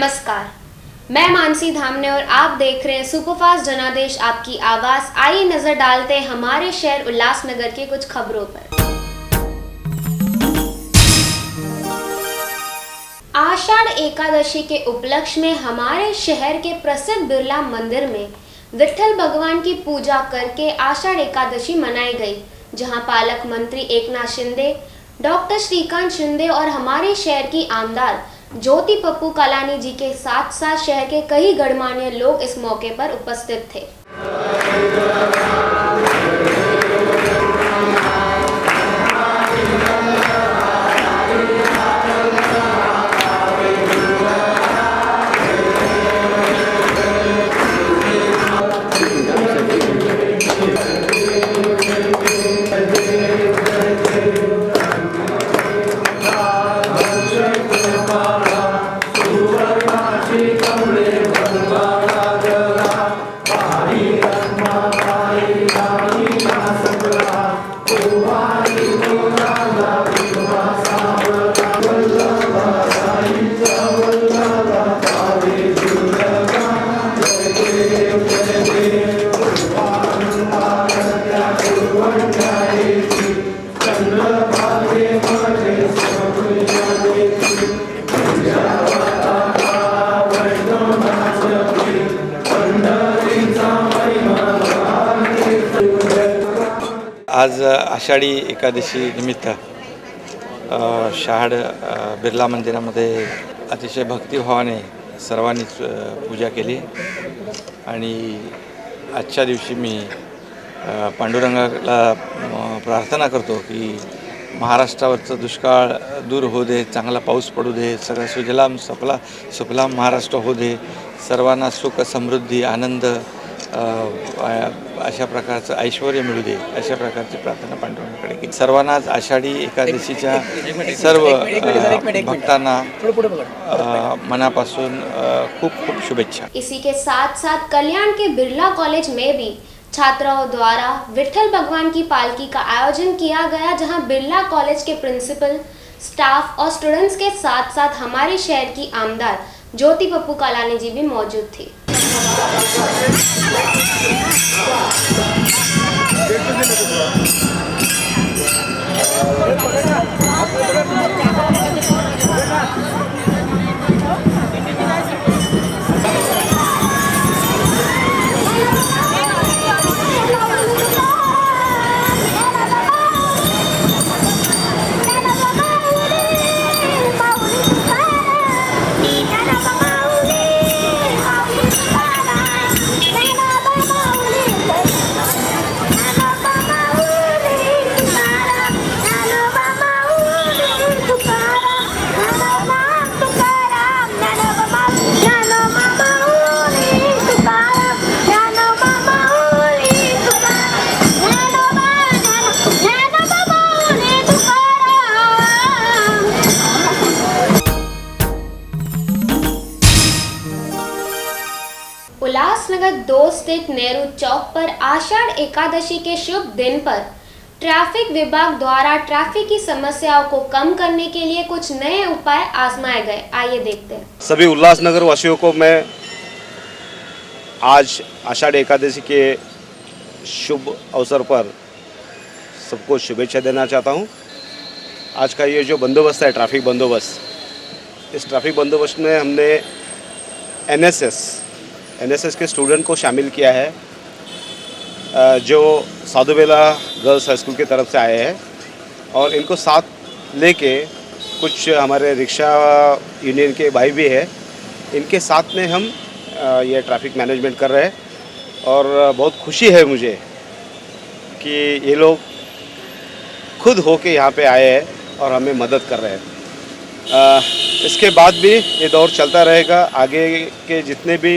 नमस्कार, मैं मानसी धामने और आप देख रहे हैं सुपरफास्ट जनादेश आपकी आवाज। आइए नजर डालते हैं हमारे शहर उल्लासनगर के कुछ खबरों पर। आषाढ़ एकादशी के उपलक्ष्य में हमारे शहर के प्रसिद्ध बिरला मंदिर में विट्ठल भगवान की पूजा करके आषाढ़ एकादशी मनाई गई, जहां पालक मंत्री एकनाथ शिंदे, डॉक्टर श्रीकांत शिंदे और हमारे शहर की आमदार ज्योति पप्पू कालानी जी के साथ साथ शहर के कई गणमान्य लोग इस मौके पर उपस्थित थे। आज आषाढी एकादशी निमित्त शहाड बिर्ला मंदिरामध्ये अतिशय भक्तिभावाने सर्वांनीच पूजा केली आणि आजच्या दिवशी मी पांडुरंगाला प्रार्थना करतो की महाराष्ट्रावरचं दुष्काळ दूर होऊ दे, चांगला पाऊस पडू दे, सगळं सुजलाम सुफलाम महाराष्ट्र होऊ दे, सर्वांना सुख समृद्धी आनंद अशा प्रकारचं ऐश्वर्य मिळू दे, अशा प्रकारची प्रार्थना पांडुरंगाकडे केली। सर्वांनाच आषाढी एकादशीच्या सर्व भक्तांना मनापासून खूप खूप शुभेच्छा। इसी के साथ साथ कल्याण के बिरला कॉलेज में भी छात्राओं द्वारा विट्ठल भगवान की पालकी का आयोजन किया गया, जहां बिरला कॉलेज के प्रिंसिपल, स्टाफ और स्टूडेंट्स के साथ साथ हमारे शहर की आमदार ज्योति पप्पू कालानी जी भी मौजूद थी। उल्लासनगर 2 स्थित नेहरू चौक पर आषाढ़ एकादशी के शुभ दिन पर ट्रैफिक विभाग द्वारा ट्रैफिक की समस्याओं को कम करने के लिए कुछ नए उपाय आजमाए गए। आइए देखते हैं। सभी उल्लासनगर वासियों को मैं आज आषाढ़ एकादशी के शुभ अवसर पर सबको शुभेच्छा देना चाहता हूं। आज का ये जो बंदोबस्त है, ट्रैफिक बंदोबस्त, इस ट्रैफिक बंदोबस्त में हमने एनएसएस के स्टूडेंट को शामिल किया है, जो साधुबेला गर्ल्स हाई स्कूल की तरफ से आए हैं, और इनको साथ लेके कुछ हमारे रिक्शा यूनियन के भाई भी हैं, इनके साथ में हम ये ट्रैफिक मैनेजमेंट कर रहे हैं। और बहुत खुशी है मुझे कि ये लोग खुद होके यहाँ पे आए हैं और हमें मदद कर रहे हैं। इसके बाद भी ये दौर चलता रहेगा। आगे के जितने भी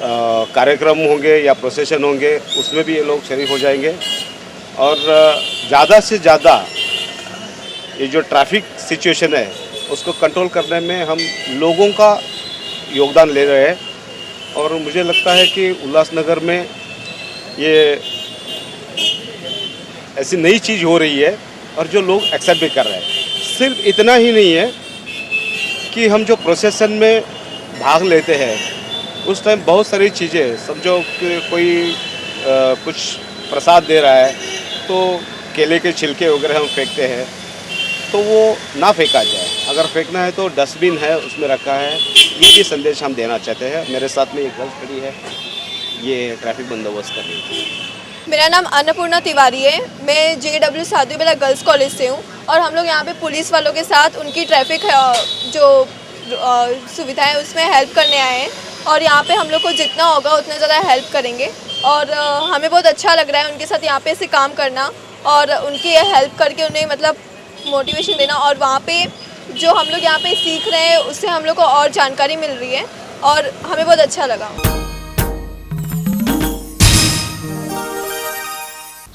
कार्यक्रम होंगे या प्रोसेशन होंगे, उसमें भी ये लोग शरीक हो जाएंगे, और ज़्यादा से ज़्यादा ये जो ट्रैफिक सिचुएशन है उसको कंट्रोल करने में हम लोगों का योगदान ले रहे हैं। और मुझे लगता है कि उल्लासनगर में ये ऐसी नई चीज़ हो रही है और जो लोग एक्सेप्ट भी कर रहे हैं। सिर्फ इतना ही नहीं है कि हम जो प्रोसेसन में भाग लेते हैं उस टाइम बहुत सारी चीज़ें, समझो कि कोई कुछ प्रसाद दे रहा है तो केले के छिलके वगैरह हम फेंकते हैं, तो वो ना फेंका जाए। अगर फेंकना है तो डस्टबिन है उसमें रखा है, ये भी संदेश हम देना चाहते हैं। मेरे साथ में एक गर्ल्स खड़ी है, ये ट्रैफिक बंदोबस्त कर रही है। मेरा नाम अन्नपूर्णा तिवारी है। मैं JW साधुबेला गर्ल्स कॉलेज से हूँ और हम लोग यहाँ पे पुलिस वालों के साथ उनकी ट्रैफिक जो सुविधाएं उसमें हेल्प करने आए हैं और यहाँ पे हम लोग को जितना होगा उतना ज़्यादा हेल्प करेंगे और हमें बहुत अच्छा लग रहा है उनके साथ यहाँ पे से काम करना और उनकी हेल्प करके उन्हें मतलब मोटिवेशन देना और वहाँ पे जो हम लोग यहाँ पे सीख रहे हैं उससे हम लोग को और जानकारी मिल रही है और हमें बहुत अच्छा लगा।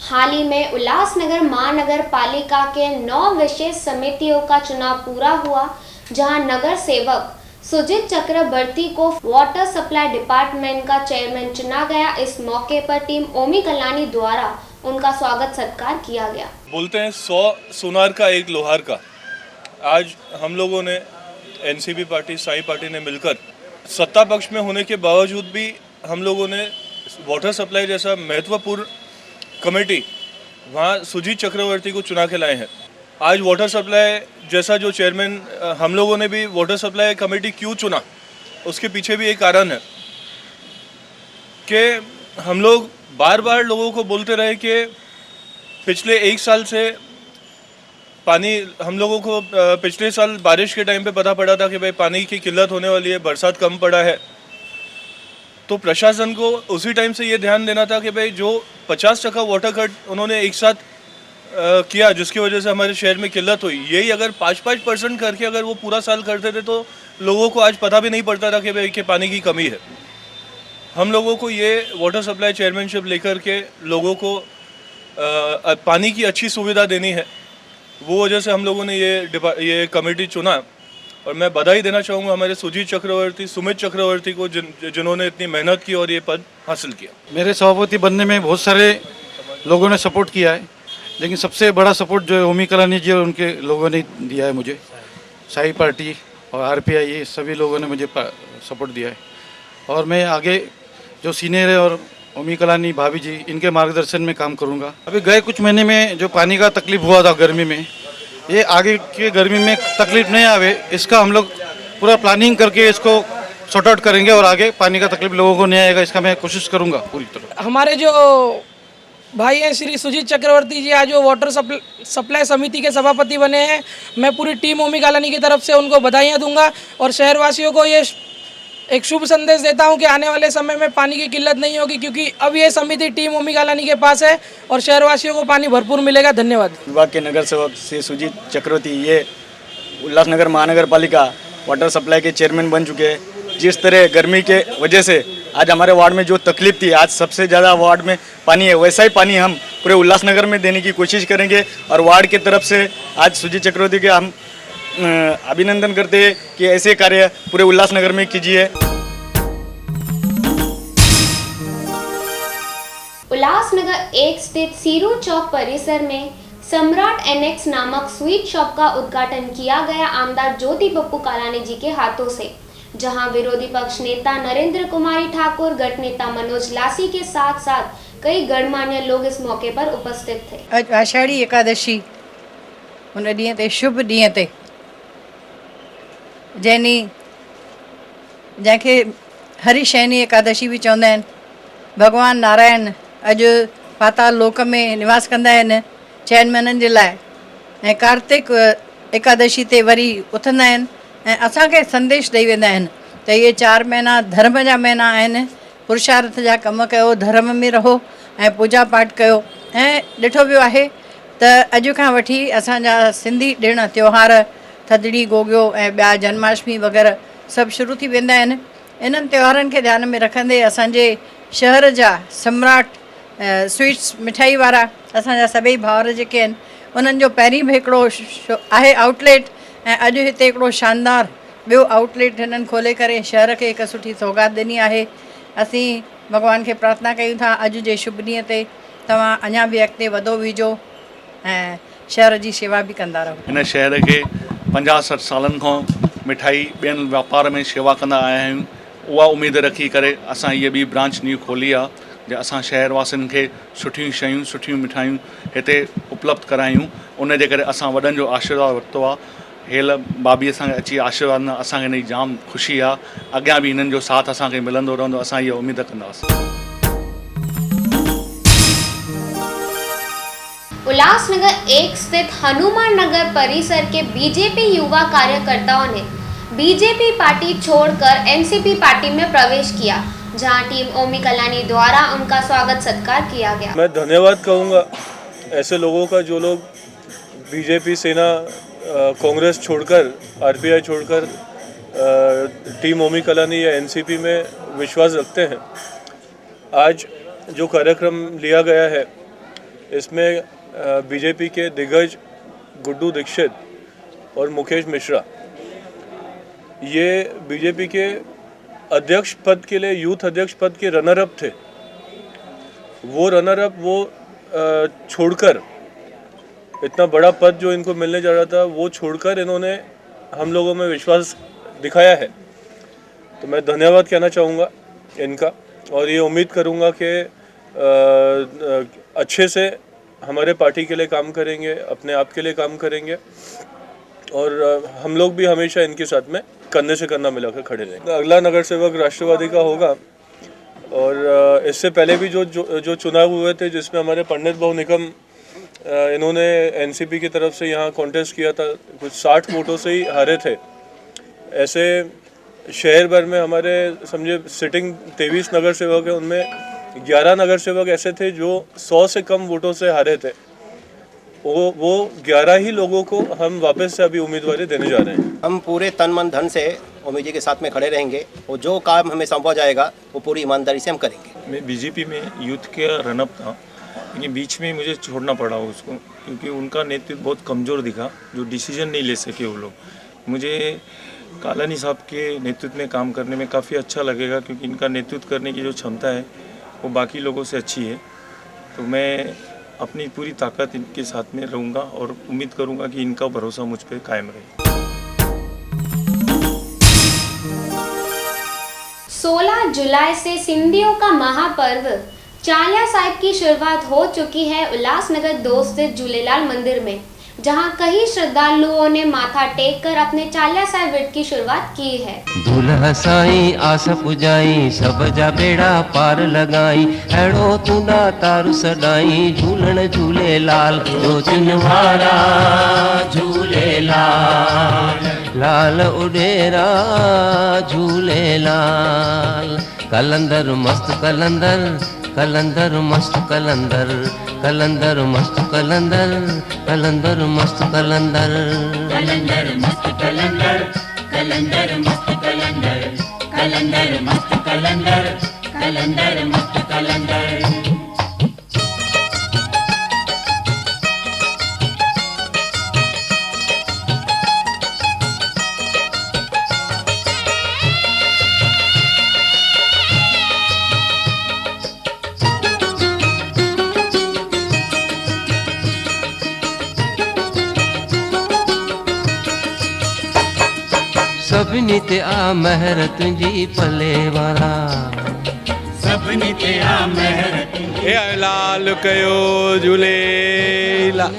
हाल ही में उल्लासनगर महानगर पालिका के 9 विशेष समितियों का चुनाव पूरा हुआ, जहां नगर सेवक सुजीत चक्रवर्ती को वाटर सप्लाई डिपार्टमेंट का चेयरमैन चुना गया। इस मौके पर टीम ओमी कलानी द्वारा उनका स्वागत सत्कार किया गया। बोलते हैं 100 सोनार का एक लोहार का। आज हम लोगों ने एनसीपी पार्टी, साई पार्टी ने मिलकर सत्ता पक्ष में होने के बावजूद भी हम लोगों ने वाटर सप्लाई जैसा महत्वपूर्ण कमेटी वहाँ सुजीत चक्रवर्ती को चुना के लाए हैं। आज वाटर सप्लाई जैसा जो चेयरमैन हम लोगों ने भी वाटर सप्लाई कमेटी क्यों चुना, उसके पीछे भी एक कारण है कि हम लोग बार बार लोगों को बोलते रहे कि पिछले 1 साल से पानी हम लोगों को पिछले साल बारिश के टाइम पे पता पड़ा था कि भाई पानी की किल्लत होने वाली है, बरसात कम पड़ा है, तो प्रशासन को उसी टाइम से ये ध्यान देना था कि भाई जो 50% वाटर कट उन्होंने एक साथ किया जिसकी वजह से हमारे शहर में किल्लत हुई, यही अगर 5% करके अगर वो पूरा साल करते थे तो लोगों को आज पता भी नहीं पड़ता था कि भाई कि पानी की कमी है। हम लोगों को ये वाटर सप्लाई चेयरमैनशिप लेकर के लोगों को पानी की अच्छी सुविधा देनी है, वो वजह से हम लोगों ने ये कमेटी चुना। और मैं बधाई देना चाहूँगा हमारे सुजीत चक्रवर्ती, सुमित चक्रवर्ती को जिन्होंने इतनी मेहनत की और ये पद हासिल किया। मेरे सभापति बनने में बहुत सारे लोगों ने सपोर्ट किया है, लेकिन सबसे बड़ा सपोर्ट जो है ओमी कलानी जी और उनके लोगों ने दिया है मुझे। साई पार्टी और RPI ये सभी लोगों ने मुझे सपोर्ट दिया है और मैं आगे जो सीनियर है और ओमी कलानी भाभी जी इनके मार्गदर्शन में काम करूँगा। अभी गए कुछ महीने में जो पानी का तकलीफ हुआ था गर्मी में, ये आगे के गर्मी में तकलीफ नहीं आवे, इसका हम लोग पूरा प्लानिंग करके इसको सॉर्ट आउट करेंगे और आगे पानी का तकलीफ लोगों को नहीं आएगा, इसका मैं कोशिश करूंगा पूरी तरह। हमारे जो भाई हैं श्री सुजीत चक्रवर्ती जी आज वो वाटर सप्लाई समिति के सभापति बने हैं। मैं पूरी टीम ओमी कलानी की तरफ से उनको बधाइयाँ दूंगा और शहरवासियों को ये एक शुभ संदेश देता हूं कि आने वाले समय में पानी की किल्लत नहीं होगी, क्योंकि अब ये समिति टीम ओमी कलानी के पास है और शहरवासियों को पानी भरपूर मिलेगा। धन्यवाद। विभाग के नगर सेवक श्री सुजीत चक्रवर्ती ये उल्लासनगर महानगर पालिका वाटर सप्लाई के चेयरमैन बन चुके हैं। जिस तरह गर्मी के वजह से आज हमारे वार्ड में जो तकलीफ थी, आज सबसे ज़्यादा वार्ड में पानी है, वैसा ही पानी हम पूरे उल्लासनगर में देने की कोशिश करेंगे और वार्ड की तरफ से आज सुजीत चक्रवर्ती के हम अभिनंदन करते हैं कि ऐसे कार्य पूरे उल्लासनगर में कीजिए। उल्लासनगर 1 स्थित सीरू चौक परिसर में सम्राट एनेक्स नामक स्वीट शॉप का उद्घाटन किया गया आमदार ज्योति बप्पू कालानी जी के हाथों से, जहां विरोधी पक्ष नेता नरेंद्र कुमारी ठाकुर, गट नेता मनोज लासी के साथ साथ कई गणमान्य लोग इस मौके पर उपस्थित थे। आषाढ़ी एकादशी उन ॾींहं ते शुभ ॾींहं ते जंहिंखे हरिशयनी एकादशी भी चवंदा आहिनि। भगवान नारायण अॼु पाताल लोक में निवास कंदा आहिनि 6 महीननि जे लाइ ऐं कार्तिक एकादशी ते वरी उथंदा आहिनि ऐं असांखे संदेश ॾेई वेंदा आहिनि त इहे 4 महीना धर्म जा महीना आहिनि, पुरुषार्थ जा कम कयो, धर्म में रहो ऐं पूजा पाठ कयो। ऐं ॾिठो वियो आहे त अॼु खां वठी असांजा सिंधी ॾिण त्योहार थधिड़ी, गोगियो ऐं ॿिया जन्माष्टमी वग़ैरह सभु शुरू थी वेंदा आहिनि। इन्हनि त्योहारनि खे ध्यान में रखंदे असांजे शहर जा सम्राट स्वीट्स मिठाई वारा असांजा सभई भाउर जेके आहिनि उन्हनि जो पहिरीं बि हिकिड़ो आहे आउटलेट ऐं अॼु हिते हिकिड़ो शानदार ॿियो आउटलेट हिननि खोले करे शहर खे हिकु सुठी सौगात ॾिनी आहे। असीं भॻवान खे प्रार्थना कयूं था अॼु जे शुभ ॾींहं ते तव्हां अञा बि अॻिते वधो विझो ऐं शहर जी शेवा बि कंदा रहो। हिन शहर खे 50-60 सालनि खां मिठाई ॿियनि वापार में शेवा कंदा आया आहियूं। उहा उमेदु रखी करे असां हीअ ॿी ब्रांच न्यू खोली आहे जे असां शहरवासियुनि खे सुठियूं शयूं सुठियूं मिठाइयूं हिते उपलब्ध करायूं। उन जे करे असां वॾनि जो आशीर्वाद वरितो आहे। हेल भाभी असांखे अची आशीर्वाद न असांखे हिन जी जाम ख़ुशी आहे। अॻियां बि हिननि जो साथ असांखे मिलंदो रहंदो, असां इहा उमेदु कंदासीं। उल्लासनगर 1 स्थित हनुमान नगर परिसर के बीजेपी युवा कार्यकर्ताओं ने बीजेपी पार्टी छोड़कर एनसीपी पार्टी में प्रवेश किया, जहां टीम ओमी कलानी द्वारा उनका स्वागत सत्कार किया गया। मैं धन्यवाद कहूँगा ऐसे लोगों का जो लोग बीजेपी सेना कांग्रेस छोड़कर आरपीआई छोड़कर टीम ओमी कलानी या एनसीपी में विश्वास रखते हैं। आज जो कार्यक्रम लिया गया है इसमें बीजेपी के दिग्गज गुड्डू दीक्षित और मुकेश मिश्रा ये बीजेपी के अध्यक्ष पद के लिए यूथ अध्यक्ष पद के रनर अप थे। वो रनर अप छोड़कर इतना बड़ा पद जो इनको मिलने जा रहा था वो छोड़कर इन्होंने हम लोगों में विश्वास दिखाया है। तो मैं धन्यवाद कहना चाहूँगा इनका और ये उम्मीद करूँगा कि अच्छे से हमारे पार्टी के लिए काम करेंगे, अपने आप के लिए काम करेंगे और हम लोग भी हमेशा इनके साथ में कंधे से कंधा मिलाकर खड़े रहेंगे। अगला नगर सेवक राष्ट्रवादी का होगा और इससे पहले भी जो चुनाव हुए थे जिसमें हमारे पंडित बहु निगम इन्होंने एनसीपी की तरफ से यहाँ कॉन्टेस्ट किया था, कुछ 60 वोटों से ही हारे थे। ऐसे शहर भर में हमारे समझे सिटिंग 23 नगर सेवक है, उनमें 11 नगर सेवक ऐसे थे जो 100 से कम वोटों से हारे थे। वो 11 ही लोगों को हम वापस से अभी उम्मीदवारी देने जा रहे हैं। हम पूरे तन मन धन से ओमी जी के साथ में खड़े रहेंगे और जो काम हमें सौंपा जाएगा वो पूरी ईमानदारी से हम करेंगे। मैं बीजेपी में यूथ के रनअप था, लेकिन बीच में मुझे छोड़ना पड़ा उसको क्योंकि उनका नेतृत्व बहुत कमज़ोर दिखा, जो डिसीजन नहीं ले सके वो लोग। मुझे कालानी साहब के नेतृत्व में काम करने में काफ़ी अच्छा लगेगा क्योंकि इनका नेतृत्व करने की जो क्षमता है वो बाकी लोगों से अच्छी है। तो मैं अपनी पूरी ताकत इनके साथ में रहूँगा और उम्मीद करूँगा कि इनका भरोसा मुझ पर कायम रहे। 16 जुलाई से सिंधियों का महापर्व चालिया साहिब की शुरुआत हो चुकी है उल्लासनगर 2 स्थित झूलेलाल मंदिर में, जहां कई श्रद्धालुओं ने माथा टेक कर अपने चालिया साहिब व्रत की शुरुआत की है। दुल्हा साईं आस पुजाई सब जा बेड़ा पार लगाई, अड़ो तुना तारू सदाई झूलण झूलेलाल जो चिन्हवारा झूलेलाल लाल उडेरा झूलेलाल। कलंदर मस्त कलंदर कलंदर मस्त कलंदर कलंदर मस्त कलंदर कलंदर मस्त कलंदर कलंदर मस्त कलंदर कलंदर मस्त कलंदर कलंदर मस्त कलंदर कलंदर मस्त कलंदर। सभिनी ते आ महर तुंहिंजी पले वारा सभिनी ते आ महर तुंहिंजी लाल कयो झूलेलाल।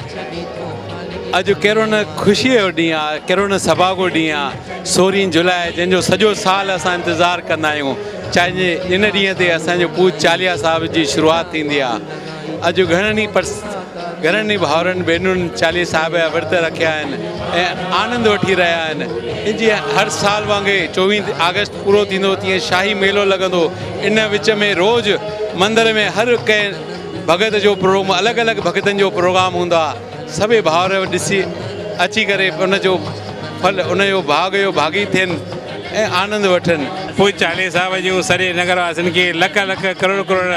अॼु कहिड़ो न ख़ुशीअ जो ॾींहुं आहे, कहिड़ो न सभाॻो ॾींहुं आहे। 16 जुलाई जंहिंजो सॼो साल असां इंतज़ारु कंदा आहियूं, चाहे इन ॾींहं ते असांजो पूज चालिया साहिब जी शुरूआति थींदी आहे। अॼु घणनि ई भाउरनि भेनरुनि चालीहे साहिब जा विर्त रखिया आहिनि ऐं आनंद वठी रहिया आहिनि। जीअं हर साल वांगुरु 24 अगस्त पूरो थींदो तीअं शाही मेलो लॻंदो। इन विच में रोज़ु मंदर में हर कंहिं भॻत जो प्रोग्राम, अलॻि अलॻि भॻतनि जो प्रोग्राम हूंदो आहे। सभई भाउर ॾिसी अची करे उनजो फल उनजो भाग जो भागी थियनि ऐं आनंद वठनि। पूज चालीहे साहिब जूं सॼे नगर वासियुनि खे लख लख करोड़ करोड़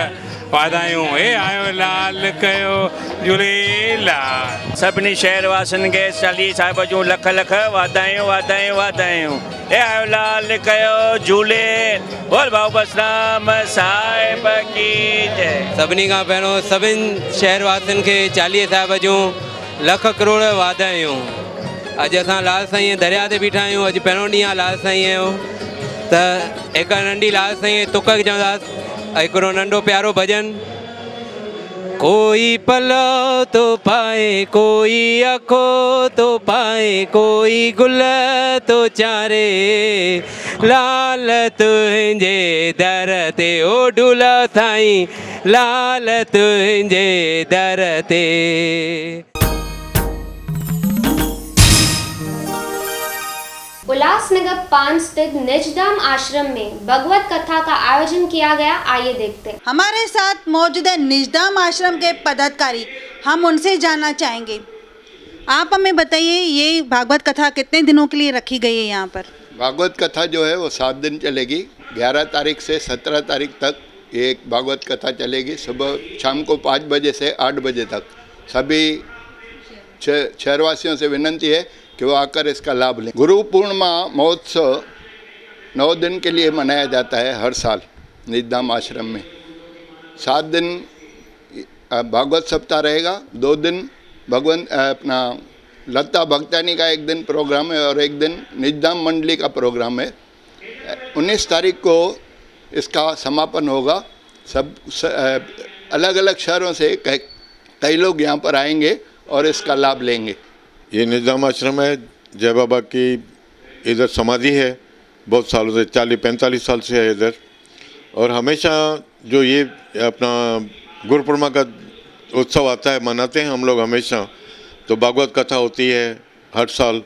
वाधायूं। हे आयो लाल कयो झूलेलाल। सभिनी शहर वासियुनि खे चालीहे साहिब जूं लख लख वाधायूं वाधायूं वाधायूं। हे आयो लाल कयो झूले बोल भाऊ बसराम साहिब की जय। सभिनी खां पहिरियों सभिनी शहर वासियुनि खे चालीहे साहिब जूं लख करोड़ वाधायूं। अॼु असां लाल साईं दरिया ते बीठा आहियूं। अॼु पहिरों ॾींहुं आहे लाल साईं जो, त हिकु नंढी लाल साईं तुक चवंदासीं, हिकिड़ो नंढो प्यारो भॼन। कोई पलो तो पाए, कोई अखो तो पाए, कोई गुल तो चारे, लाल तुंहिंजे दर ते ओ ढूला साईं, लाल तुंहिंजे दर ते। उल्लासनगर 5 स्थित निजधाम आश्रम में भगवत कथा का आयोजन किया गया। आइए देखते हैं। हमारे साथ मौजूद है निजधाम आश्रम के पदाधिकारी, हम उनसे जानना चाहेंगे। आप हमें बताइए, ये भागवत कथा कितने दिनों के लिए रखी गई है यहाँ पर? भागवत कथा जो है वो 7 दिन चलेगी। 11 तारीख से 17 तारीख तक ये एक भागवत कथा चलेगी। सुबह शाम को 5 बजे से 8 बजे तक। सभी शहरवासियों से विनंती है कि वो आकर इसका लाभ लें। गुरु पूर्णिमा महोत्सव 9 दिन के लिए मनाया जाता है हर साल निजधाम आश्रम में। 7 दिन भागवत सप्ताह रहेगा, 2 दिन भगवंत अपना लता भक्तानी का 1 दिन प्रोग्राम है और 1 दिन निजधाम मंडली का प्रोग्राम है। 19 तारीख को इसका समापन होगा। सब अलग अलग शहरों से कई लोग यहाँ पर आएंगे और इसका लाभ लेंगे। ये निजधाम आश्रम है, जय बाबा की इधर समाधि है, बहुत सालों से 40-45 साल से है इधर। और हमेशा जो ये अपना गुरु पूर्णिमा का उत्सव आता है, मनाते हैं हम लोग हमेशा। तो भागवत कथा होती है हर साल,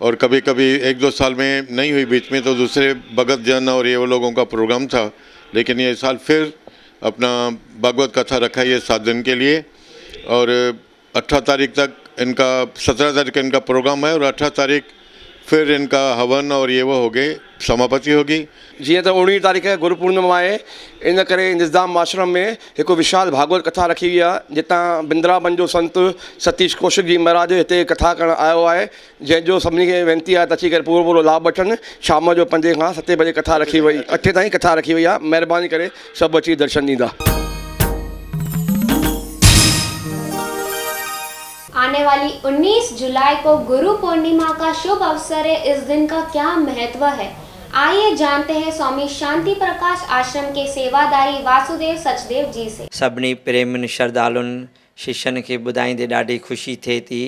और कभी कभी 1-2 साल में नहीं हुई बीच में, तो दूसरे भगत जन और ये वो लोगों का प्रोग्राम था। लेकिन ये साल फिर अपना भागवत कथा रखा है 7 दिन के लिए। और 18 तारीख तक इनका, 17 तारीख इनका प्रोग्राम है और 18 तारीख फिर इनका हवन और ये वो हो गए, समापति होगी। जीअं त 19 तारीख़ गुरु पूर्णिमा आहे, इन करे निजधाम आश्रम में एक विशाल भागवत कथा रखी हुई आहे, जितां बिंद्रावन जो संत सतीश कौशिक जी महाराज हिते कथा करण आयो आहे, जंहिंजो सभिनी खे वेनिती आहे त अची करे पूरो लाभ वठनि। शाम जो 5 खां 7 बजे कथा रखी वई, 8 ताईं कथा रखी वई आहे। महिरबानी करे सभु अची दर्शन ॾींदा। आने वाली 19 जुलाई को गुरु पूर्णिमा का शुभ अवसर है। इस दिन का क्या महत्व है, आइए जानते हैं स्वामी शांति प्रकाश आश्रम के सेवादारी वासुदेव सचदेव जी से। सभिनी प्रेमियुनि श्रद्धालुनि शिष्यनि खे ॿुधाईंदे ॾाढी ख़ुशी थिए थी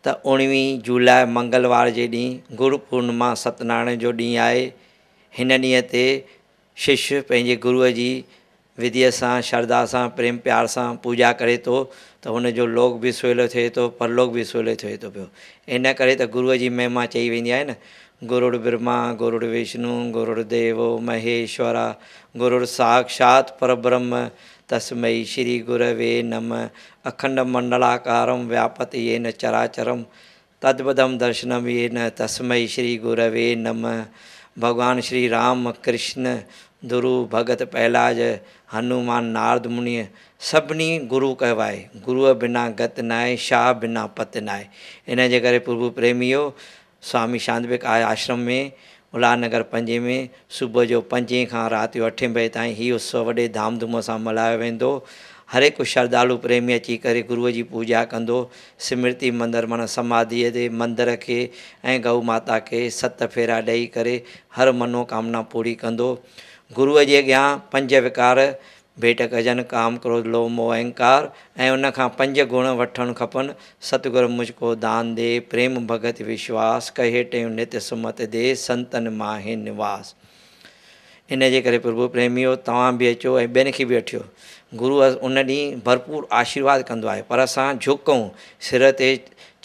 त 19 जुलाई मंगलवार जे ॾींहुं गुरु पूर्णिमा सत्यनारायण जो ॾींहुं आहे। हिन ॾींहं ते शिष्य पंहिंजे गुरुअ जी विधीअ सां, श्रद्धा सां, प्रेम प्यार सां पूॼा करे थो, त हुनजो लोक बि सहुलो थिए थो, परलोक बि सहुलो थिए थो पियो। इन करे त गुरुअ जी महिमा चई वेंदी आहे न, गुरुर् ब्रह्मा गुरुर् विष्णु गुरुर्देवो महेश्वरा गुरुर् साक्षात् परब्रह्म तस्मै श्री गुरवे नमः। अखंड मंडलाकारं व्यापति येन चराचरं तद्पदं दर्शनं येन तस्मै श्री गुरवे नमः। भगवान श्री राम कृष्ण ध्रुव भगत पहलाज हनुमान नारद मुनि सभिनी गुरु कहवाए। गुरुअ बिना गत नाहे, शाह बिना पत नाहे। इन जे करे प्रभु प्रेमियो स्वामी शांति आश्रम में उल्लासनगर 5 में सुबुह जो 5 खां राति जो 8 बजे ताईं हीउ उत्सव वॾे धामधूम सां मल्हायो वेंदो। हर हिकु श्रद्धालु प्रेमी अची करे गुरुअ जी पूॼा कंदो। स्मृति मंदरु माना समाधीअ ते मंदर खे ऐं गऊ माता खे 7 फेरा ॾेई करे हर मनोकामना पूरी कंदो। गुरुअ जे अॻियां 5 विकार भेट कजन, काम क्रोध लोभ मोह अहंकार, ऐं उन खां 5 गुण वठणु खपनि। सतगुरु मुझको दान दे, प्रेम भगत विश्वास, कहे टेऊं नित्य सुमत दे, संतन माहे निवास। इन जे करे प्रभु प्रेमियो तव्हां बि अचो ऐं ॿियनि खे बि वठियो। गुरु उन ॾींहुं भरपूर आशीर्वाद कंदो आहे, पर असां झुकूं, सिर ते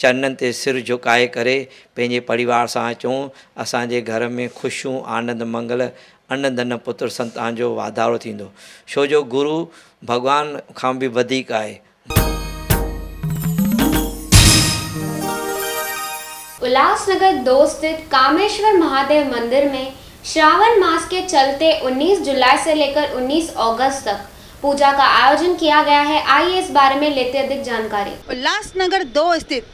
चरणनि ते सिर झुकाए करे पंहिंजे परिवार सां अचूं। असांजे घर में ख़ुशियूं, आनंद मंगल, अन्न धन पुत्र संतान जो वाधारो थींदो। छो जो गुरु भगवान खां बि वधीक आहे। उल्लासनगर 2 स्थित कामेश्वर महादेव मंदिर में श्रावण मास के चलते 19 जुलाई से लेकर 19 अगस्त तक पूजा का आयोजन किया गया है। आइए इस बारे में लेते अधिक जानकारी। उल्लासनगर 2 स्थित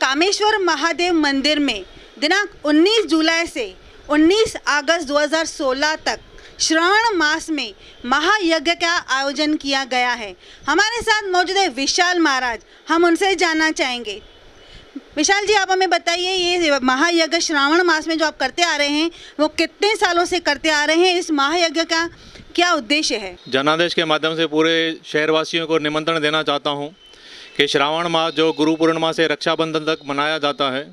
कामेश्वर महादेव मंदिर में दिनांक 19 जुलाई से 19 अगस्त 2016 तक श्रावण मास में महायज्ञ का आयोजन किया गया है। हमारे साथ मौजूद है विशाल महाराज, हम उनसे जानना चाहेंगे। विशाल जी, आप हमें बताइए, ये महायज्ञ श्रावण मास में जो आप करते आ रहे हैं वो कितने सालों से करते आ रहे हैं? इस महायज्ञ का क्या उद्देश्य है? जनादेश के माध्यम से पूरे शहरवासियों को निमंत्रण देना चाहता हूं कि श्रावण मास जो गुरु पूर्णिमा से रक्षाबंधन तक मनाया जाता है,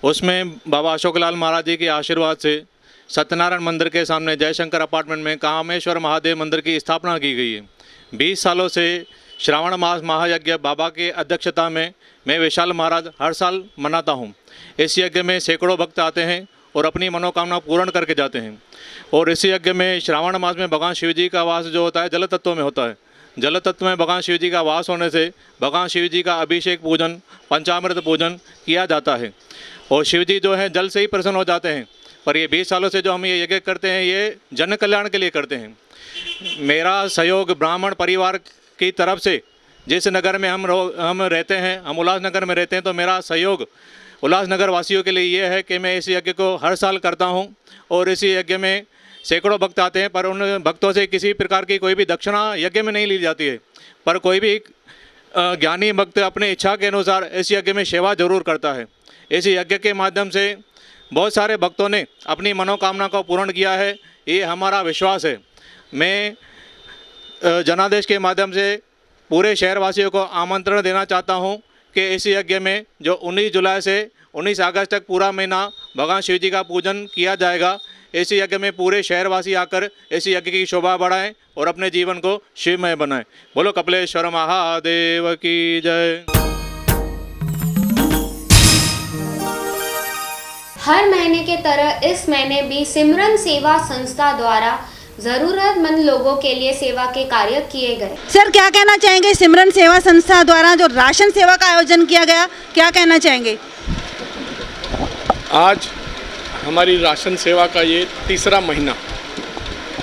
उसमें बाबा अशोक लाल महाराज जी के आशीर्वाद से सत्यनारायण मंदिर के सामने जयशंकर अपार्टमेंट में कामेश्वर महादेव मंदिर की स्थापना की गई है। 20 सालों से श्रावण मास महायज्ञ बाबा के अध्यक्षता में मैं विशाल महाराज हर साल मनाता हूँ। इस यज्ञ में सैकड़ों भक्त आते हैं और अपनी मनोकामना पूर्ण करके जाते हैं। और इस यज्ञ में श्रावण मास में भगवान शिव जी का वास जो होता है जल तत्व में होता है। जल तत्व में भगवान शिव जी का वास होने से भगवान शिव जी का अभिषेक पूजन, पंचामृत पूजन किया जाता है और शिव जी जो है जल से ही प्रसन्न हो जाते हैं। पर ये 20 सालों से जो हम ये यज्ञ करते हैं ये जन कल्याण के लिए करते हैं। मेरा सहयोग ब्राह्मण परिवार की तरफ से, जिस नगर में हम रहते हैं, हम उल्लासनगर में रहते हैं, तो मेरा सहयोग उल्लासनगर वासियों के लिए ये है कि मैं इस यज्ञ को हर साल करता हूँ और इस यज्ञ में सैकड़ों भक्त आते हैं। पर उन भक्तों से किसी प्रकार की कोई भी दक्षिणा यज्ञ में नहीं ली जाती है। पर कोई भी ज्ञानी भक्त अपने इच्छा के अनुसार इस यज्ञ में सेवा जरूर करता है। इस यज्ञ के माध्यम से बहुत सारे भक्तों ने अपनी मनोकामना को पूर्ण किया है, ये हमारा विश्वास है। मैं जनादेश के माध्यम से पूरे शहरवासियों को आमंत्रण देना चाहता हूं कि इस यज्ञ में जो 19 जुलाई से 19 अगस्त तक पूरा महीना भगवान शिव जी का पूजन किया जाएगा, इस यज्ञ में पूरे शहरवासी आकर इस यज्ञ की शोभा बढ़ाएं और अपने जीवन को शिवमय बनाएं। बोलो कपिलेश्वर महादेव की जय। हर महीने के तरह इस महीने भी सिमरन सेवा संस्था द्वारा जरूरतमंद लोगों के लिए सेवा के कार्य किए गए। सर, क्या कहना चाहेंगे सिमरन सेवा संस्था द्वारा जो राशन सेवा का आयोजन किया गया, क्या कहना चाहेंगे? आज हमारी राशन सेवा का ये तीसरा महीना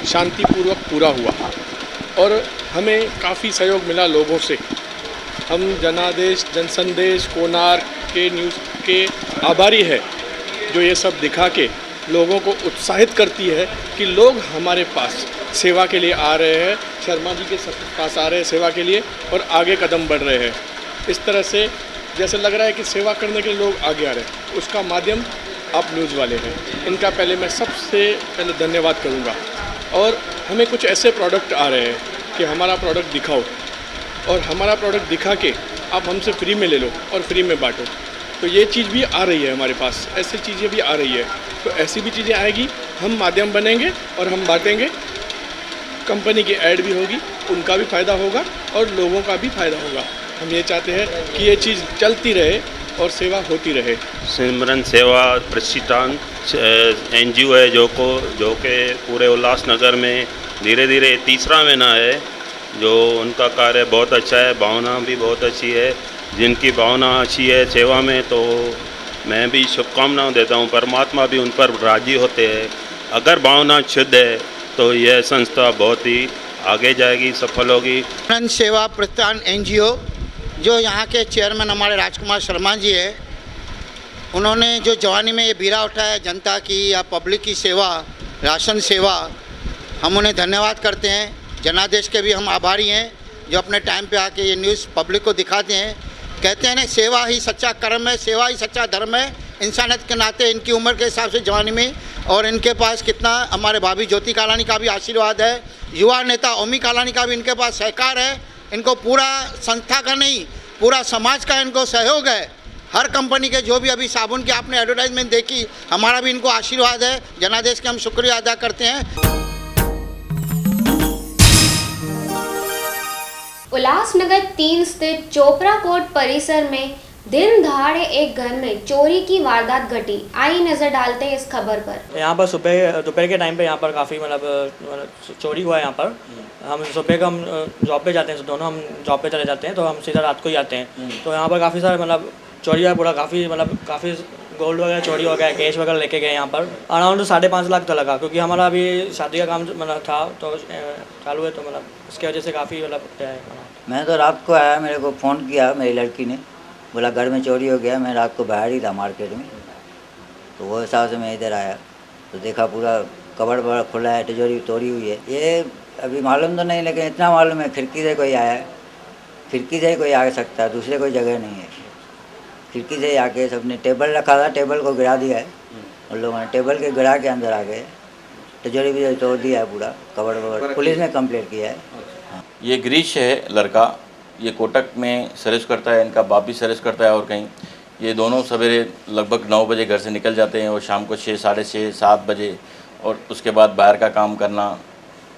शांतिपूर्वक पूरा हुआ और हमें काफ़ी सहयोग मिला लोगों से। हम जनादेश, जनसंदेश, कोणार्क के न्यूज़ के आभारी है जो ये सब दिखा के लोगों को उत्साहित करती है कि लोग हमारे पास सेवा के लिए आ रहे हैं, शर्मा जी के पास आ रहे हैं सेवा के लिए और आगे कदम बढ़ रहे हैं। इस तरह से जैसे लग रहा है कि सेवा करने के लिए लोग आगे आ रहे हैं। उसका माध्यम आप न्यूज़ वाले हैं, इनका पहले मैं सबसे पहले धन्यवाद करूंगा। और हमें कुछ ऐसे प्रोडक्ट आ रहे हैं कि हमारा प्रोडक्ट दिखाओ और हमारा प्रोडक्ट दिखा के आप हमसे फ्री में ले लो और फ्री में बांटो। तो ये चीज़ भी आ रही है हमारे पास, ऐसी चीज़ें भी आ रही है। तो ऐसी भी चीज़ें आएगी, हम माध्यम बनेंगे और हम बांटेंगे। कंपनी की ऐड भी होगी, उनका भी फ़ायदा होगा और लोगों का भी फ़ायदा होगा। हम ये चाहते हैं कि ये चीज़ चलती रहे और सेवा होती रहे। सिमरन सेवा प्रतिष्ठान NGO है जो कि पूरे उल्लासनगर में धीरे धीरे तीसरा महीना है जो उनका कार्य बहुत अच्छा है, भावना भी बहुत अच्छी है। जिनकी भावना अच्छी है सेवा में, तो मैं भी शुभकामनाएं देता हूं। परमात्मा भी उन पर राजी होते हैं। अगर भावना शुद्ध है तो यह संस्था बहुत ही आगे जाएगी, सफल होगी। सिमरन सेवा प्रतिष्ठान NGO जो यहाँ के चेयरमैन हमारे राजकुमार शर्मा जी है, उन्होंने जो जवानी में ये बीड़ा उठाया जनता की या पब्लिक की सेवा, राशन सेवा, हम उन्हें धन्यवाद करते हैं। जनादेश के भी हम आभारी हैं जो अपने टाइम पे आके ये न्यूज़ पब्लिक को दिखाते हैं। कहते हैं ना, सेवा ही सच्चा कर्म है, सेवा ही सच्चा धर्म है। इंसानियत के नाते इनकी उम्र के हिसाब से जवानी में और इनके पास कितना, हमारे भाभी ज्योति कालानी का भी आशीर्वाद है, युवा नेता ओमी कालानी का भी इनके पास सहकार है। इनको पूरा संस्था का नहीं, पूरा समाज का इनको सहयोग है। हर कंपनी के जो भी अभी साबुन की आपने एडवर्टाइजमेंट देखी, हमारा भी इनको आशीर्वाद है। जनादेश के हम शुक्रिया अदा करते हैं। उल्लासनगर 3 स्थित चोपड़ा कोर्ट परिसर में दिन दहाड़े एक घर में चोरी की वारदात घटी। आई नजर डालते हैं इस खबर पर। यहाँ पर दोपहर के टाइम पे यहाँ पर काफ़ी मतलब चोरी हुआ है। यहाँ पर हम सुबह का हम जॉब पे जाते हैं, दोनों हम जॉब पे चले जाते हैं, तो हम सीधा रात को ही आते हैं। तो यहाँ पर काफ़ी सारे मतलब चोरी हुआ, पूरा काफ़ी गोल्ड वगैरह चोरी हो गया, कैश वगैरह लेके गए। यहाँ पर अराउंड 5.5 लाख तो लगा, क्योंकि हमारा अभी शादी का काम मतलब था तो चालू है, तो मतलब उसकी वजह से काफ़ी मतलब मैं तो रात को आया, मेरे को फ़ोन किया मेरी लड़की ने, बोला घर में चोरी हो गया। मैं रात को बाहर ही था मार्केट में, तो वो हिसाब से मैं इधर आया तो देखा पूरा कबड़ बड़ा खुला है, तिजोरी तोड़ी हुई है। ये अभी मालूम तो नहीं, लेकिन इतना मालूम है खिड़की से कोई आया है, खिड़की से ही कोई आ सकता है, दूसरे कोई जगह नहीं है। खिड़की से आके सबने टेबल रखा था, टेबल को गिरा दिया है। उन लोगों ने टेबल के गिरा के अंदर आ गए, तिजोरी भी तोड़ दिया है पूरा, कवर ववर। पुलिस ने कंप्लेंट किया है। ये गिरीश है लड़का, ये कोटक में सर्विस करता है, इनका बाप भी सर्विस करता है और कहीं। ये दोनों सवेरे लगभग 9 बजे घर से निकल जाते हैं और शाम को 6, साढ़े 6, 7 बजे, और उसके बाद बाहर का काम करना,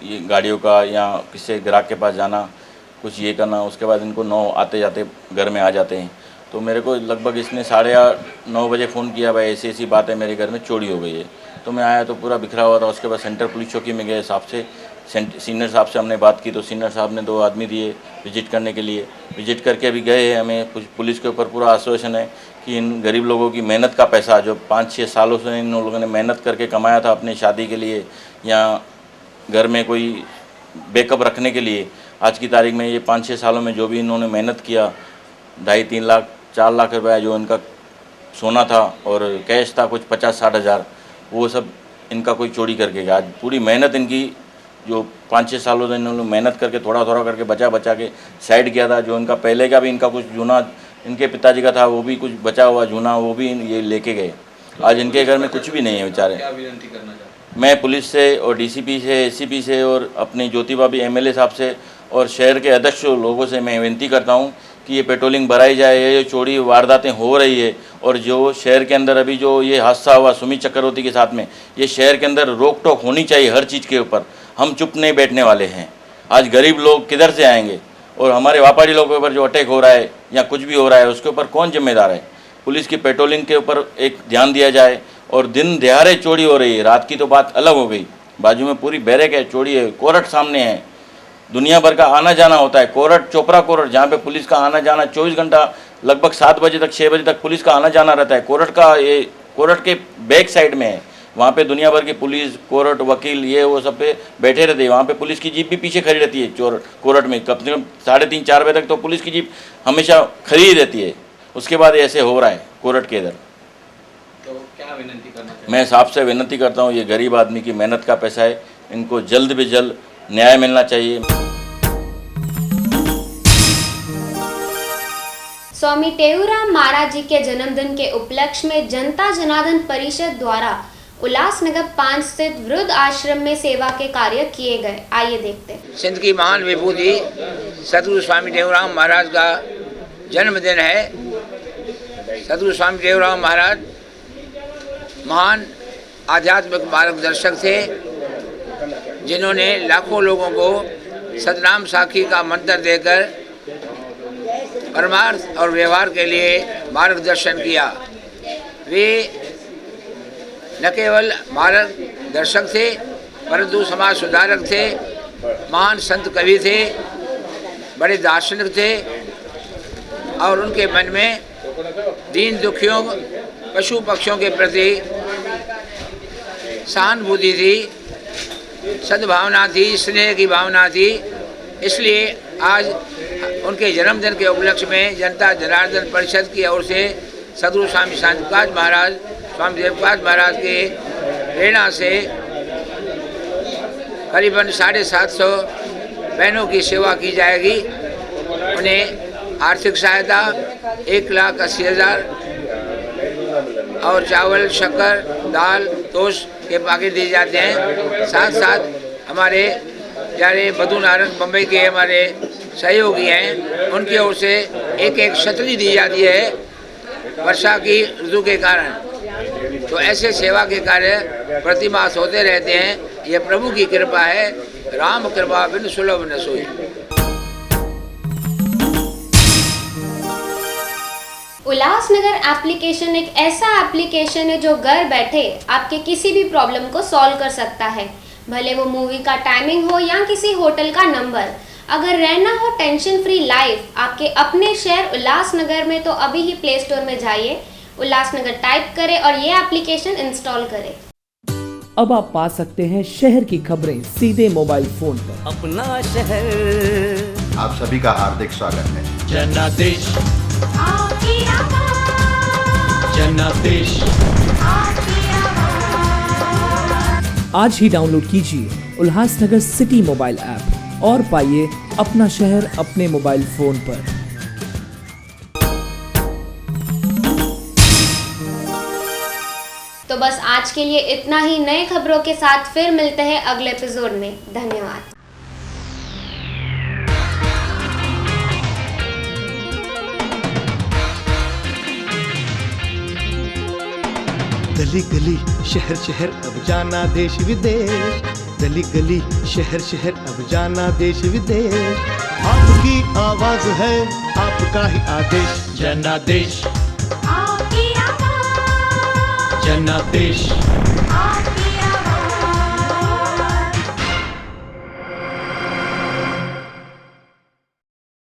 ये गाड़ियों का या किसी ग्राहक के पास जाना, कुछ ये करना। उसके बाद इनको 9 आते जाते घर में आ जाते हैं। तो मेरे को लगभग इसने 8:30-9 बजे फ़ोन किया, भाई ऐसी ऐसी बात है, मेरे घर में चोरी हो गई है। तो मैं आया तो पूरा बिखरा हुआ था। उसके बाद सेंटर पुलिस चौकी में गए, साहब से सीनियर साहब से हमने बात की, तो सीनियर साहब ने 2 आदमी दिए विजिट करने के लिए। विजिट करके अभी गए हैं। हमें पुलिस के ऊपर पूरा आश्वासन है कि इन गरीब लोगों की मेहनत का पैसा, जो 5-6 सालों से इन लोगों ने मेहनत करके कमाया था अपनी शादी के लिए या घर में कोई बैकअप रखने के लिए, आज की तारीख में ये 5-6 सालों में जो भी इन्होंने मेहनत किया, 2.5-3 लाख 4 लाख रुपया जो इनका सोना था और कैश था कुछ 50-60 हज़ार, वो सब इनका कोई चोरी करके गया। आज पूरी मेहनत इनकी जो 5-6 सालों से इन्होंने मेहनत करके थोड़ा थोड़ा करके बचा के साइड किया था। जो इनका पहले का भी इनका कुछ जूना इनके पिताजी का था, वो भी कुछ बचा हुआ जूना, वो भी ये लेके गए। आज इनके घर में कुछ भी नहीं है बेचारे। मैं पुलिस से और डीसीपी से, एसीपी से और अपने ज्योतिबा भी एमएलए साहब से और शहर के अध्यक्ष लोगों से मैं विनती करता हूं कि ये पेट्रोलिंग बढ़ाई जाए। ये चोरी वारदातें हो रही है और जो शहर के अंदर अभी जो ये हादसा हुआ सुमित चक्रवर्ती के साथ में, ये शहर के अंदर रोक टोक होनी चाहिए हर चीज़ के ऊपर। हम चुप नहीं बैठने वाले हैं। आज गरीब लोग किधर से आएंगे और हमारे व्यापारी लोगों के ऊपर जो अटैक हो रहा है या कुछ भी हो रहा है उसके ऊपर कौन जिम्मेदार है? पुलिस की पेट्रोलिंग के ऊपर एक ध्यान दिया जाए। और दिन दिहाड़े चोरी हो रही है, रात की तो बात अलग हो गई। बाजू में पूरी बैरक है, चोरी है, कोर्ट सामने है, दुनिया भर का आना जाना होता है। कोर्ट, चोपड़ा कोर्ट, जहाँ पे पुलिस का आना जाना 24 घंटा लगभग 7 बजे तक 6 बजे तक पुलिस का आना जाना रहता है। कोर्ट का ये कोर्ट के बैक साइड में है, वहाँ पे दुनिया भर की पुलिस, कोर्ट, वकील, ये वो सब पे बैठे रहते हैं। वहाँ पे पुलिस की जीप भी पीछे खड़ी रहती है। कोर्ट में कम से कम 3:30-4 बजे तक तो पुलिस की जीप हमेशा खड़ी रहती है। उसके बाद ऐसे हो रहा है कोर्ट के इधर। तो क्या विनती करना चाहिए? मैं साहब से विनती करता हूँ, ये गरीब आदमी की मेहनत का पैसा है, इनको जल्द से जल्द न्याय मिलना चाहिए। स्वामी टेऊराम महाराज जी के जन्मदिन के उपलक्ष्य में जनता जनार्दन परिषद द्वारा उल्लासनगर 5 स्थित वृद्ध आश्रम में सेवा के कार्य किए गए। आइए देखते हैं। सिंध की महान विभूति सदगुरु स्वामी टेऊराम महाराज का जन्मदिन है। सदगुरु स्वामी टेऊराम महाराज महान आध्यात्मिक मार्गदर्शक थे, जिन्होंने लाखों लोगों को सतनाम साखी का मंत्र देकर परमार्थ और व्यवहार के लिए मार्गदर्शन किया। वे न केवल मार्गदर्शक थे परंतु समाज सुधारक थे, महान संत कवि थे, बड़े दार्शनिक थे और उनके मन में दीन दुखियों, पशु पक्षियों के प्रति सहानुभूति थी, सद्भावना थी, स्नेह की भावना थी। इसलिए आज उनके जन्मदिन के उपलक्ष्य में जनता जनार्दन परिषद की ओर से सदगुरु स्वामी शांतिप्रकाश महाराज, स्वामी देवप्रकाश महाराज के प्रेरणा से करीबन 750 बहनों की सेवा की जाएगी। उन्हें आर्थिक सहायता 1,80,000 और चावल, शक्कर, दाल, तोश के पैकेट दिए जाते हैं। साथ साथ हमारे प्यारे बधू नारायण बम्बई के हमारे सहयोगी हैं, उनकी ओर से एक छतरी दी जाती है वर्षा की ऋतु के कारण। तो ऐसे सेवा के कार्य प्रतिमास होते रहते हैं। यह प्रभु की कृपा है, राम कृपा बिन सुलभ न सोई। उल्लासनगर एप्लीकेशन एक ऐसा एप्लीकेशन है जो घर बैठे आपके किसी भी प्रॉब्लम को सॉल्व कर सकता है, भले वो मूवी का टाइमिंग हो या किसी होटल का नंबर। अगर रहना हो टेंशन फ्री लाइफ आपके अपने शहर उल्लासनगर में, तो अभी ही प्ले स्टोर में जाइए, उल्लासनगर टाइप करें और ये एप्लीकेशन इंस्टॉल करें। अब आप पा सकते हैं शहर की खबरें सीधे मोबाइल फोन पर। अपना शहर आप सभी का हार्दिक स्वागत है। जनादेश जनादेश आज ही डाउनलोड कीजिए उल्लासनगर सिटी मोबाइल ऐप और पाइए अपना शहर अपने मोबाइल फोन पर। तो बस आज के लिए इतना ही। नए खबरों के साथ फिर मिलते हैं अगले एपिसोड में। धन्यवाद। गली गली शहर शहर अब जाना देश विदेश, गली गली शहर शहर अब जाना देश विदेश। आपकी आवाज है आपका ही आदेश, जनादेश जनादेश।